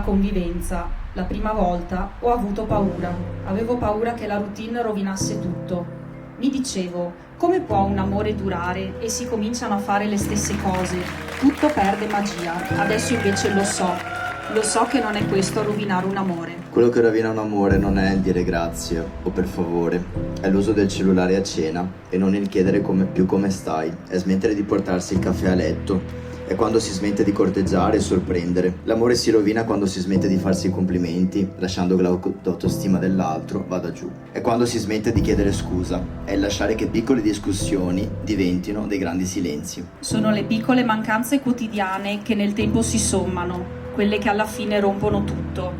convivenza. La prima volta ho avuto paura. Avevo paura che la routine rovinasse tutto. Mi dicevo, come può un amore durare e si cominciano a fare le stesse cose? Tutto perde magia. Adesso invece lo so che non è questo a rovinare un amore. Quello che rovina un amore non è il dire grazie o per favore, è l'uso del cellulare a cena e non il chiedere più come stai, è smettere di portarsi il caffè a letto, è quando si smette di corteggiare e sorprendere. L'amore si rovina quando si smette di farsi i complimenti, lasciando che l'autostima dell'altro vada giù. È quando si smette di chiedere scusa, è il lasciare che piccole discussioni diventino dei grandi silenzi. Sono le piccole mancanze quotidiane che nel tempo si sommano, quelle che alla fine rompono tutto.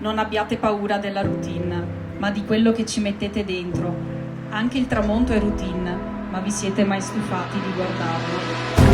Non abbiate paura della routine, ma di quello che ci mettete dentro. Anche il tramonto è routine, ma vi siete mai stufati di guardarlo?